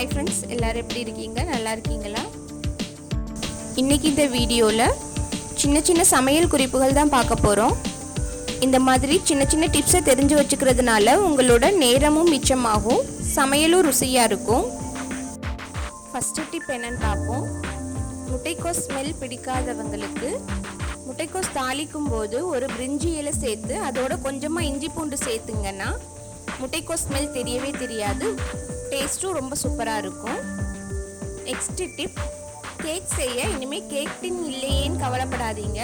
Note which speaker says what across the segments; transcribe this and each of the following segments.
Speaker 1: Hi friends, எல்லோரும் எப்படி இருக்கீங்க? நல்லா இருக்கீங்களா? இன்றைக்கி இந்த வீடியோவில் சின்ன சின்ன சமையல் குறிப்புகள் தான் பார்க்க போகிறோம். இந்த மாதிரி சின்ன சின்ன டிப்ஸை தெரிஞ்சு வச்சுக்கிறதுனால உங்களோட நேரமும் மிச்சமாகும், சமையலும் ருசியாக இருக்கும். ஃபஸ்ட்டு டிப் என்னன்னு பார்ப்போம். முட்டைக்கோஸ் ஸ்மெல் பிடிக்காதவங்களுக்கு முட்டைக்கோஸ் தாளிக்கும் போது ஒரு பிரிஞ்சி இலை சேர்த்து அதோட கொஞ்சமாக இஞ்சி பூண்டு சேர்த்துங்கன்னா முட்டைக்கோஸ் ஸ்மெல் தெரியவே தெரியாது, டேஸ்ட்டும் ரொம்ப சூப்பராக இருக்கும். நெக்ஸ்ட் டிப், கேக் செய்ய இனிமேல் கேக் டின் இல்லையேன்னு கவலைப்படாதீங்க.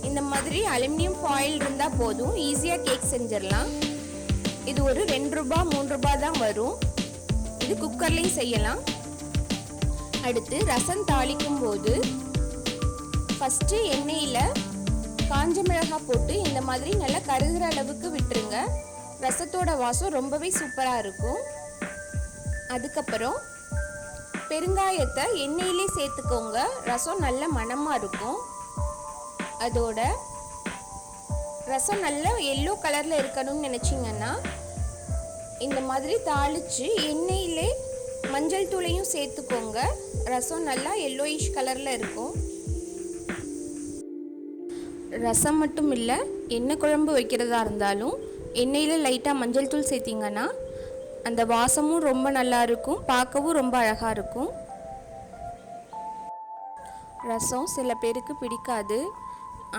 Speaker 1: இந்த மாதிரி அலுமினியம் ஃபாயில் இருந்தால் போதும், ஈஸியாக கேக் செஞ்சிடலாம். இது ஒரு 2 ரூபா 3 ரூபா தான் வரும். இது குக்கர்லேயும் செய்யலாம். அடுத்து ரசம் தாளிக்கும் போது ஃபஸ்ட்டு எண்ணெயில் காஞ்ச மிளகாய் போட்டு இந்த மாதிரி நல்லா கருகிற அளவுக்கு விட்டுருங்க. ரசத்தோட வாசம் ரொம்பவே சூப்பராக இருக்கும். அதுக்கப்புறம் பெருங்காயத்தை எண்ணெயிலே சேர்த்துக்கோங்க, ரசம் நல்ல மணமாக இருக்கும். அதோட ரசம் நல்ல எல்லோ கலரில் இருக்கணும்னு நினச்சிங்கன்னா இந்த மாதிரி தாளித்து எண்ணெயிலே மஞ்சள் தூளையும் சேர்த்துக்கோங்க, ரசம் நல்லா எல்லோயிஷ் கலரில் இருக்கும். ரசம் மட்டும் இல்லை, எண்ணெய் குழம்பு வைக்கிறதா இருந்தாலும் எண்ணெயில் லைட்டாக மஞ்சள் தூள் சேர்த்திங்கன்னா அந்த வாசமும் ரொம்ப நல்லா இருக்கும், பார்க்கவும் ரொம்ப அழகாக இருக்கும். ரசம் சில பேருக்கு பிடிக்காது,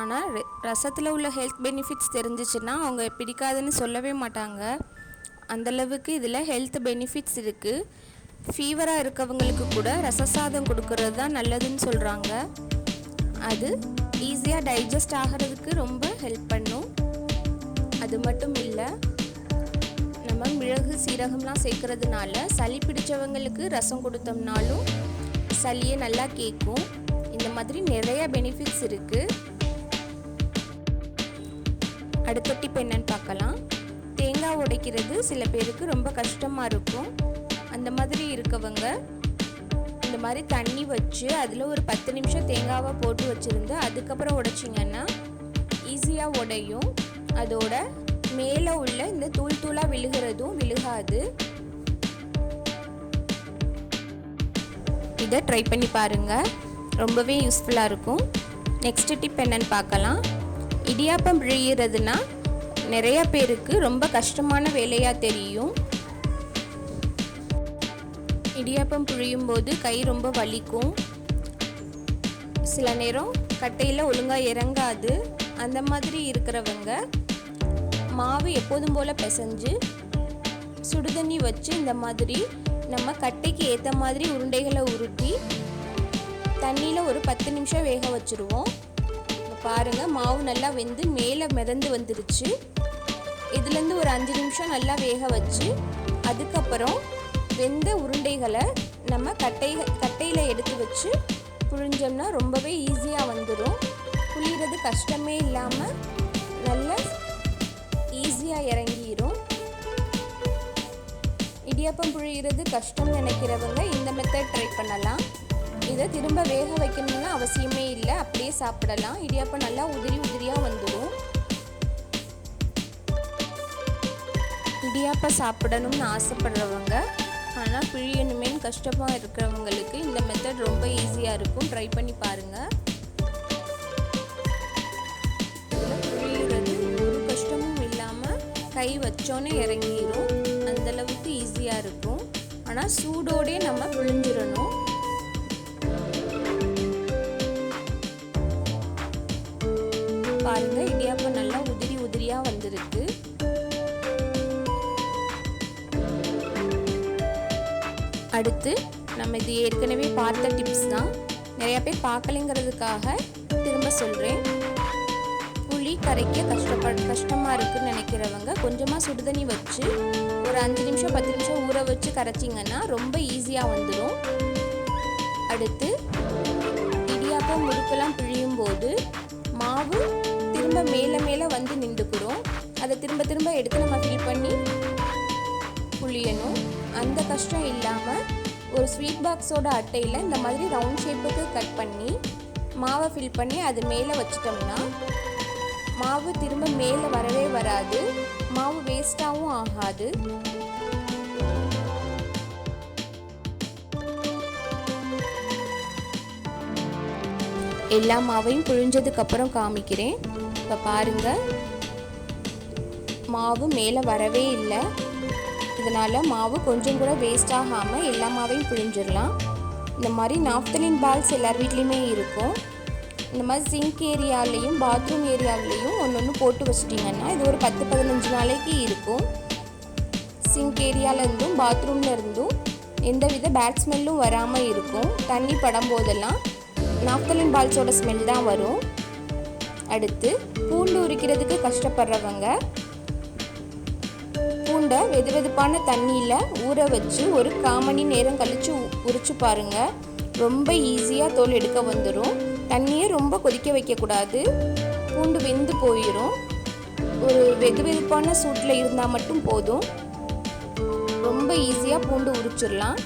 Speaker 1: ஆனால் ரசத்தில் உள்ள ஹெல்த் பெனிஃபிட்ஸ் தெரிஞ்சிச்சுன்னா அவங்க பிடிக்காதுன்னு சொல்லவே மாட்டாங்க. அந்தளவுக்கு இதில் ஹெல்த் பெனிஃபிட்ஸ் இருக்குது. ஃபீவராக இருக்கவங்களுக்கு கூட ரச சாதம் கொடுக்கறது தான் நல்லதுன்னு சொல்கிறாங்க. அது ஈஸியாக டைஜஸ்ட் ஆகிறதுக்கு ரொம்ப ஹெல்ப் பண்ணும். அது மட்டும் இல்லை, நம்ம மிளகு சீரகம்லாம் சேர்க்கறதுனால சளி பிடிச்சவங்களுக்கு ரசம் கொடுத்தோம்னாலும் சளியை நல்லா கேட்கும். இந்த மாதிரி நிறைய பெனிஃபிட்ஸ் இருக்குது. அடுத்த டிப் என்னன்னு பார்க்கலாம். தேங்காய் உடைக்கிறது சில பேருக்கு ரொம்ப கஷ்டமாக இருக்கும். அந்த மாதிரி இருக்கவங்க இந்த மாதிரி தண்ணி வச்சு அதில் ஒரு 10 நிமிஷம் தேங்காவை போட்டு வச்சுருந்து அதுக்கப்புறம் உடைச்சிங்கன்னா ஈஸியாக உடையும். அதோட மேலே உள்ள இந்த தூள் தூளாக விழுகிறதும் விழுகாது. இதை ட்ரை பண்ணி பாருங்கள், ரொம்பவே யூஸ்ஃபுல்லாக இருக்கும். நெக்ஸ்ட் டிப் என்னன்னு பார்க்கலாம். இடியாப்பம் பிழிகிறதுனா நிறைய பேருக்கு ரொம்ப கஷ்டமான வேலையாக தெரியும். இடியாப்பம் பிழியும் போது கை ரொம்ப வலிக்கும், சில நேரம் கட்டையில் ஒழுங்காக இறங்காது. அந்த மாதிரி இருக்கிறவங்க மாவு எப்போதும் போல் பிசைஞ்சு சுடுதண்ணி வச்சு இந்த மாதிரி நம்ம கட்டைக்கு ஏற்ற மாதிரி உருண்டைகளை உருட்டி தண்ணியில் ஒரு 10 நிமிஷம் வேக வச்சுருவோம். பாருங்கள், மாவு நல்லா வெந்து மேலே மிதந்து வந்துருச்சு. இதுலேருந்து ஒரு 5 நிமிஷம் நல்லா வேக வச்சு அதுக்கப்புறம் வெந்த உருண்டைகளை நம்ம கட்டையில் எடுத்து வச்சு புழிஞ்சோம்னா ரொம்பவே ஈஸியாக வந்துடும். புளிகிறது கஷ்டமே இல்லாமல் நல்ல ஈஸியாக இறங்கிடும். இடியாப்பம் புழிகிறது கஷ்டம்னு நினைக்கிறவங்க இந்த மெத்தட் ட்ரை பண்ணலாம். இதை திரும்ப வேக வைக்கணும்னு அவசியமே இல்லை, அப்படியே சாப்பிடலாம். இடியாப்பம் நல்லா உதிரி உதிரியாக வந்துடும். இடியாப்பம் சாப்பிடணும்னு ஆசைப்படுறவங்க ஆனால் பிழியணுமேன்னு கஷ்டமாக இருக்கிறவங்களுக்கு இந்த மெத்தட் ரொம்ப ஈஸியாக இருக்கும், ட்ரை பண்ணி பாருங்கள். பிழிகிறது ஒரு கஷ்டமும் இல்லாமல் கை வச்சோன்னே இறங்கிடும், அந்தளவுக்கு ஈஸியாக இருக்கும். ஆனால் சூடோடே நம்ம பிழிஞ்சிடணும். பாருங்கள், இடியாப்பம் நல்லா உதிரி உதிரியாக வந்திருக்கு. அடுத்து நம்ம இது ஏற்கனவே பார்த்த டிப்ஸ் தான், நிறையா பேர் பார்க்கலைங்கிறதுக்காக திரும்ப சொல்கிறேன். புளி கரைக்க கஷ்டமாக இருக்குதுன்னு நினைக்கிறவங்க கொஞ்சமாக சுடுதண்ணி வச்சு ஒரு 5 நிமிஷம் 10 நிமிஷம் ஊற வச்சு கரைச்சிங்கன்னா ரொம்ப ஈஸியாக வந்துடும். அடுத்து இடியாப்பம் முறுக்கெல்லாம் பிழியும் போது மாவு திரும்ப மேலே வந்து நின்றுக்கிறோம். அதை திரும்ப திரும்ப எடுத்து நம்ம ஃபில் பண்ணி புளியணும். அந்த கஷ்டம் இல்லாமல் ஒரு ஸ்வீட் பாக்ஸோட அட்டையில் இந்த மாதிரி ரவுண்ட் ஷேப்புக்கு கட் பண்ணி மாவை ஃபில் பண்ணி அது மேலே வச்சிட்டோம்னா மாவு திரும்ப மேலே வரவே வராது, மாவு வேஸ்ட்டாகவும் ஆகாது. எல்லா மாவையும் புழிஞ்சதுக்கப்புறம் காமிக்கிறேன். இப்போ பாருங்கள், மாவு மேலே வரவே இல்லை. இதனால் மாவு கொஞ்சம் கூட வேஸ்ட் ஆகாமல் எல்லா மாவையும் புழிஞ்சிடலாம். இந்த மாதிரி நாப்தலின் பால்ஸ் எல்லார் வீட்லேயுமே இருக்கும். இந்த மாதிரி சிங்க் ஏரியாலையும் பாத்ரூம் ஏரியாவிலையும் ஒன்று போட்டு வச்சிட்டிங்கன்னா இது ஒரு 10-15 நாளைக்கு இருக்கும். சிங்க் ஏரியாவிலேருந்தும் பாத்ரூம்லேருந்தும் எந்தவித பேட் ஸ்மெல்லும் வராமல் இருக்கும். தண்ணி படும் போதெல்லாம் நாப்தலின் பால்ஸோட ஸ்மெல் தான் வரும். அடுத்து பூண்டு உரிக்கிறதுக்கு கஷ்டப்படுறவங்க பூண்டை வெதுவெதுப்பான தண்ணியில் ஊற வச்சு ஒரு 1/4 மணி நேரம் கழித்து உரிச்சு பாருங்கள். ரொம்ப ஈஸியாக தோல் எடுக்க வந்துடும். தண்ணியை ரொம்ப கொதிக்க வைக்கக்கூடாது, பூண்டு வெந்து போயிடும். ஒரு வெதுவெதுப்பான சூட்டில் இருந்தால் மட்டும் போதும். ரொம்ப ஈஸியாக பூண்டு உரிச்சிடலாம்.